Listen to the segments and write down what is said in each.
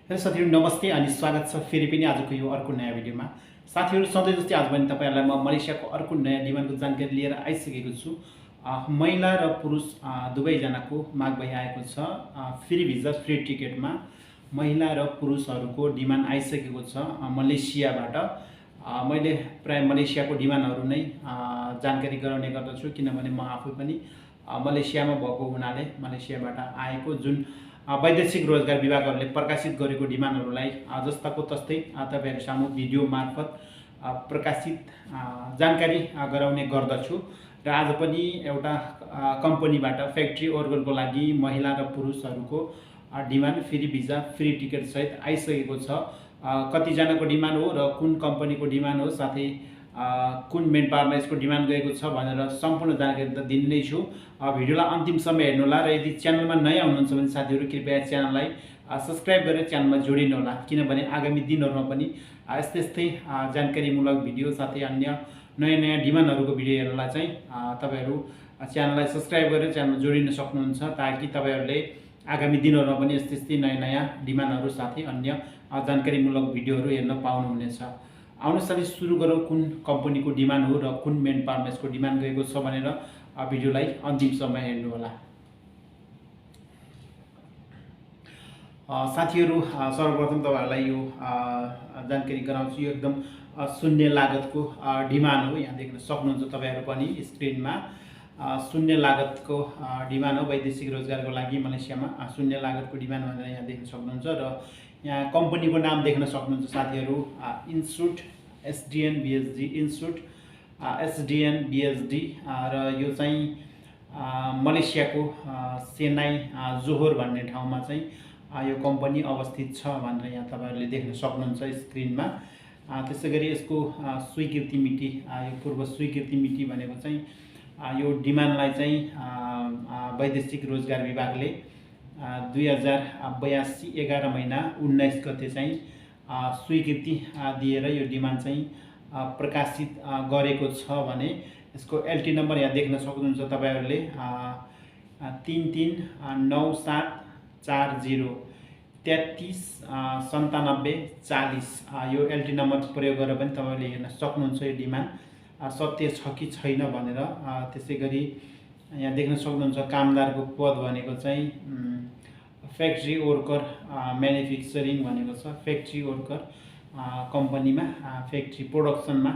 Hello साथीहरु नमस्ते अनि स्वागत छ फेरि पनि आजको यो अर्को नयाँ भिडियोमा। साथीहरु सधैँ जस्तै आज पनि तपाईहरुलाई म मलेसियाको अर्को नयाँ डिमान्डको जानकारी लिएर आइसकेको छु। महिला र पुरुष दुवै जनाको माग भइ आएको छ। फ्री भिजा फ्री टिकटमा महिला र पुरुषहरुको डिमान्ड आइसकेको छ मलेसियाबाट। मैले प्राय मलेसियाको डिमान्डहरु नै जानकारी गराउने गर्दछु किनभने म आफै पनि मलेसियामा भएको हुनाले मलेसियाबाट आएको जुन वैदेशिक रोजगार विभागहरूले प्रकाशित गरेको डिमान्डहरूलाई जस्ताको तस्तै तपाईहरु सामु भिडियो मार्फत प्रकाशित जानकारी गराउने गर्दछु। र आज पनि एउटा कम्पनीबाट फ्याक्ट्री वर्करको लागि महिला र पुरुषहरुको demand free visa free ticket सहित आइसकेको छ। कति जनाको डिमान्ड हो र कुन कम्पनीको डिमान्ड हो साथै कुन मेन पावरमा यसको डिमान्ड गएको छ भनेर सम्पूर्ण जानकारी त दिने छु। भिडियोलाई अन्तिमसम्म हेर्नु होला र यदि च्यानलमा नयाँ हुनुहुन्छ भने साथीहरु कृपया च्यानललाई सब्स्क्राइब गरेर च्यानलमा जोडिनु होला किनभने आगामी दिनहरुमा पनि यस्तै जानकारीमूलक भिडियो साथै अन्य नयाँ डिमान्डहरुको भिडियो हेर्नलाई चाहिँ तपाईहरु च्यानललाई सब्स्क्राइब गरेर च्यानलमा जोडिन सक्नुहुन्छ ताकि तपाईहरुले आगामी दिनहरुमा पनि यस्तै नयाँ डिमान्डहरु साथै अन्य जानकारीमूलक भिडियोहरु हेर्न पाउनुहुनेछ। आउनुहोस् हामी सुरु गरौँ कुन कम्पनीको डिमान्ड हो र कुन मेन पावरमा यसको डिमान्ड गएको छ भनेर भिडियोलाई अन्तिमसम्म हेर्नु होला। साथीहरु सर्वप्रथम तपाईहरुलाई यो जानकारी गराउँछु। यो एकदम शून्य लागतको डिमान्ड हो। यहाँ देख्न सक्नुहुन्छ तपाईहरु पनि स्क्रिनमा शून्य लागतको डिमान्ड हो। वैदेशिक रोजगारको लागि मलेसियामा शून्य लागतको डिमान्ड भनेर यहाँ देख्न सक्नुहुन्छ र यहाँ कम्पनीको नाम देख्न सक्नुहुन्छ साथीहरु institute SDN BSD institute SDN BSD र यो चाहिँ मलेसियाको सेनाई जोहोर भन्ने ठाउँमा चाहिँ यो कम्पनी अवस्थित छ भनेर यहाँ तपाईहरुले देख्न सक्नुहुन्छ स्क्रिनमा। त्यसैगरी यसको स्वीकृति मिति यो पूर्व स्वीकृति मिति भनेको चाहिँ यो डिमान्डलाई चाहिँ वैदेशिक रोजगार विभागले 2082 11 महिना 19 गते चाहिँ स्वीकृति दिएर यो डिमान्ड चाहिँ प्रकाशित गरेको छ भने यसको एलटी नम्बर यहाँ देख्न सक्नुहुन्छ तपाईहरुले 339740 339740 यो एलटी नम्बर प्रयोग गरेर पनि तपाईहरुले हेर्न सक्नुहुन्छ यो डिमान्ड सत्य छ कि छैन भनेर। त्यसैगरी यहाँ देख्न सक्नुहुन्छ कामदारको पद भनेको चाहिँ फ्याक्ट्री वर्कर म्यानुफ्याक्चरिङ भनेको छ। फ्याक्ट्री वर्कर कम्पनीमा फ्याक्ट्री प्रोडक्सनमा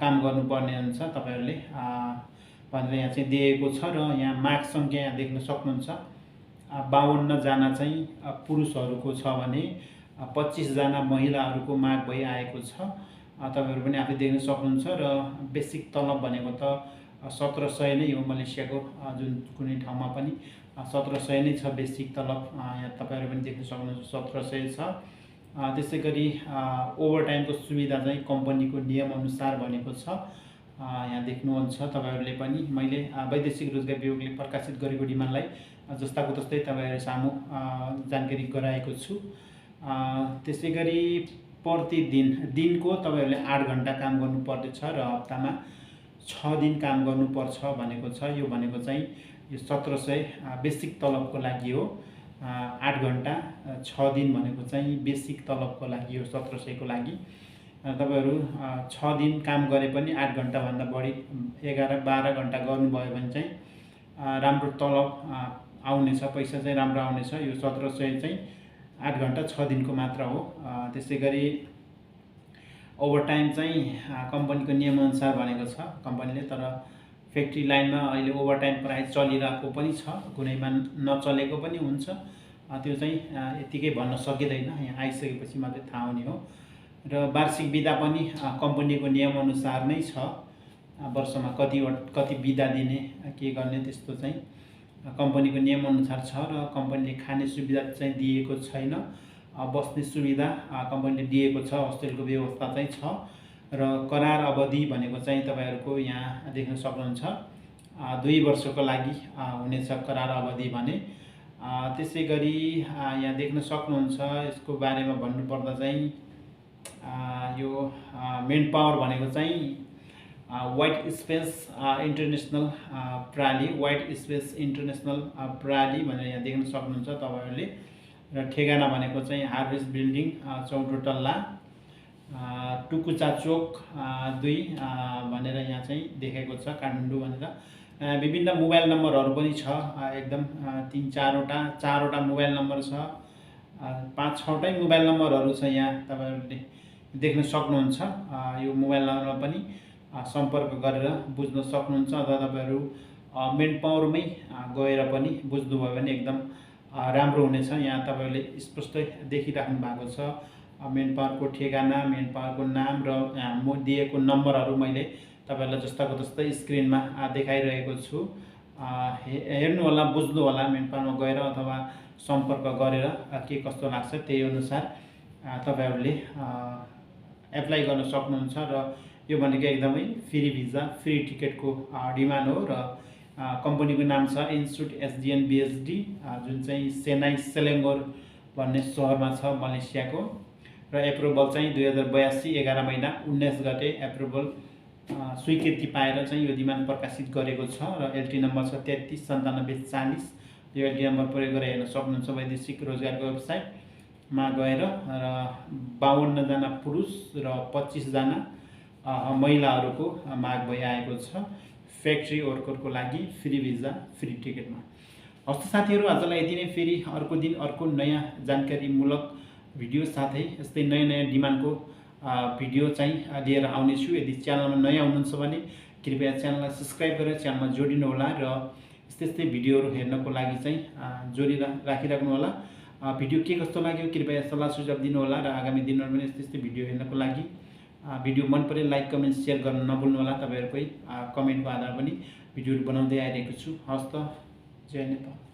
काम गर्नुपर्ने हुन्छ तपाईहरुले भनेर यहाँ चाहिँ दिएको छ। र यहाँ माग संख्या यहाँ देख्न सक्नुहुन्छ 52 जना चाहिँ पुरुषहरुको छ भने 25 जना महिलाहरुको माग भइ आएको छ। तपाईहरु पनि आफै देख्न सक्नुहुन्छ र बेसिक तलब भनेको त 1700 नै हो। मलेसियाको जुन कुनै ठाउँमा पनि 1700 नै छ बेसिक तलब। यहाँ तपाईहरु पनि देख्न सक्नुहुन्छ 1700 छ। त्यसैगरी ओभरटाइमको सुविधा चाहिँ कम्पनीको नियम अनुसार भनेको छ। यहाँ देख्नुहुन्छ तपाईहरुले पनि मैले वैदेशिक रोजगार विभागले प्रकाशित गरेको डिमान्डलाई जस्ताको तस्तै तपाईहरु सामु जानकारी गराएको छु। त्यसैगरी प्रतिदिन दिनको तपाईहरुले 8 घण्टा काम गर्नुपर्ने छ र हप्तामा 6 दिन काम गर्नुपर्छ भनेको छ। यो भनेको चाहिँ यो 1700 बेसिक तलबको लागि हो। 8 घण्टा 6 दिन भनेको चाहिँ बेसिक तलबको लागि हो 1700 को लागि। तपाईहरु 6 दिन काम गरे पनि 8 घण्टा भन्दा बढी 11-12 घण्टा गर्नुभयो भने चाहिँ राम्रो तलब आउनेछ, पैसा चाहिँ राम्रो आउनेछ। यो 1700 चाहिँ 8 घण्टा 6 दिनको मात्र हो। त्यसैगरी ओभरटाइम चाहिँ कम्पनीको नियमअनुसार भनेको छ कम्पनीले। तर फ्याक्ट्री लाइनमा अहिले ओभरटाइम प्राय चलिरहेको पनि छ, कुनैमा नचलेको पनि हुन्छ। त्यो चाहिँ यतिकै भन्न सकिदैन, यहाँ आइसकेपछि मात्रै थाहा हुने हो। र वार्षिक बिदा पनि कम्पनीको नियमअनुसार नै छ। वर्षमा कति बिदा दिने के गर्ने त्यस्तो चाहिँ कम्पनीको नियमअनुसार छ। र कम्पनीले खाने सुविधा चाहिँ दिएको छैन, बस्ने सुविधा कम्पनीले दिएको छ, होस्टेलको व्यवस्था चाहिँ छ। र करार अवधि भनेको चाहिँ तपाईहरुको यहाँ देख्न सक्नुहुन्छ 2 वर्षको लागि हुनेछ करार अवधि भने। त्यसैगरी यहाँ देख्न सक्नुहुन्छ यसको बारेमा भन्नुपर्दा चाहिँ यो मेन पावर भनेको चाहिँ व्हाइट स्पेस इन्टरनेशनल प्राली व्हाइट स्पेस इन्टरनेशनल प्राली भनेर यहाँ देख्न सक्नुहुन्छ तपाईहरुले। र ठेगाना भनेको चाहिँ हार्भेस्ट बिल्डिङ 14 तल्ला टुकुचा चोक 2 भनेर यहाँ चाहिँ देखेको छ काठमाडौँ भनेर। विभिन्न मोबाइल नम्बरहरू पनि छ, एकदम 3-4वटा मोबाइल नम्बर छ, 5-6वटै मोबाइल नम्बरहरू छ यहाँ तपाईहरुले देख्न सक्नुहुन्छ। यो मोबाइल नम्बरमा पनि सम्पर्क गरेर बुझ्न सक्नुहुन्छ, अथवा तपाईहरु मेन पावरमै गएर पनि बुझ्नुभयो भने एकदम राम्रो हुनेछ। यहाँ तपाईहरुले स्पष्ट देखिराख्नु भएको छ मेन पावरको ठेगाना, मेन पावरको नाम र म दिएको नम्बरहरू मैले तपाईहरुलाई जस्ताको तस्तै स्क्रिनमा देखाइरहेको छु। हेर्नु होला, बुझ्नु होला, मेन पावरमा गएर अथवा सम्पर्क गरेर के कस्तो लाग्छ त्यही अनुसार तपाईहरुले एप्लाई गर्न सक्नुहुन्छ। र यो भनेको एकदमै फ्री भिजा, फ्री टिकटको डिमान्ड हो र कम्पनीको नाम छ इन्स्टिट्युट एसडिएन बिएसडी, जुन चाहिँ चेन्नई सेलेङ्गोर भन्ने सहरमा छ मलेसियाको। र एप्रुभल चाहिँ 2082 11 महिना 19 गते एप्रुभल स्वीकृति पाएर चाहिँ यो डिमान्ड प्रकाशित गरेको छ। र एलटी नम्बर छ 339740। यो एलटी नम्बर प्रयोग गरेर हेर्न सक्नुहुन्छ वैदेशिक रोजगारको वेबसाइटमा गएर। र 52 जना पुरुष र 25 जना महिलाहरूको माग भइआएको छ फ्याक्ट्री वर्करको लागि फ्री भिजा, फ्री टिकटमा। हस्त साथीहरू, आजलाई यति नै। फेरि अर्को दिन अर्को नयाँ जानकारीमूलक भिडियो साथै यस्तै नयाँ डिमान्डको भिडियो चाहिँ लिएर आउनेछु। यदि च्यानलमा नयाँ हुनुहुन्छ भने कृपया च्यानललाई सब्स्क्राइब गरेर च्यानलमा जोडिनु होला र यस्तै भिडियोहरू हेर्नको लागि चाहिँ राखिराख्नु होला। भिडियो के कस्तो लाग्यो कृपया सल्लाह सुझाव दिनु होला र आगामी दिनहरुमा पनि यस्तै भिडियो हेर्नको लागि भिडियो मन परे लाइक, कमेन्ट, शेयर गर्न नभुल्नु होला। तपाईहरुकै कमेन्टको आधारमा पनि भिडियोहरू बनाउँदै आइरहेको छु। हस्त, जय नेपाल।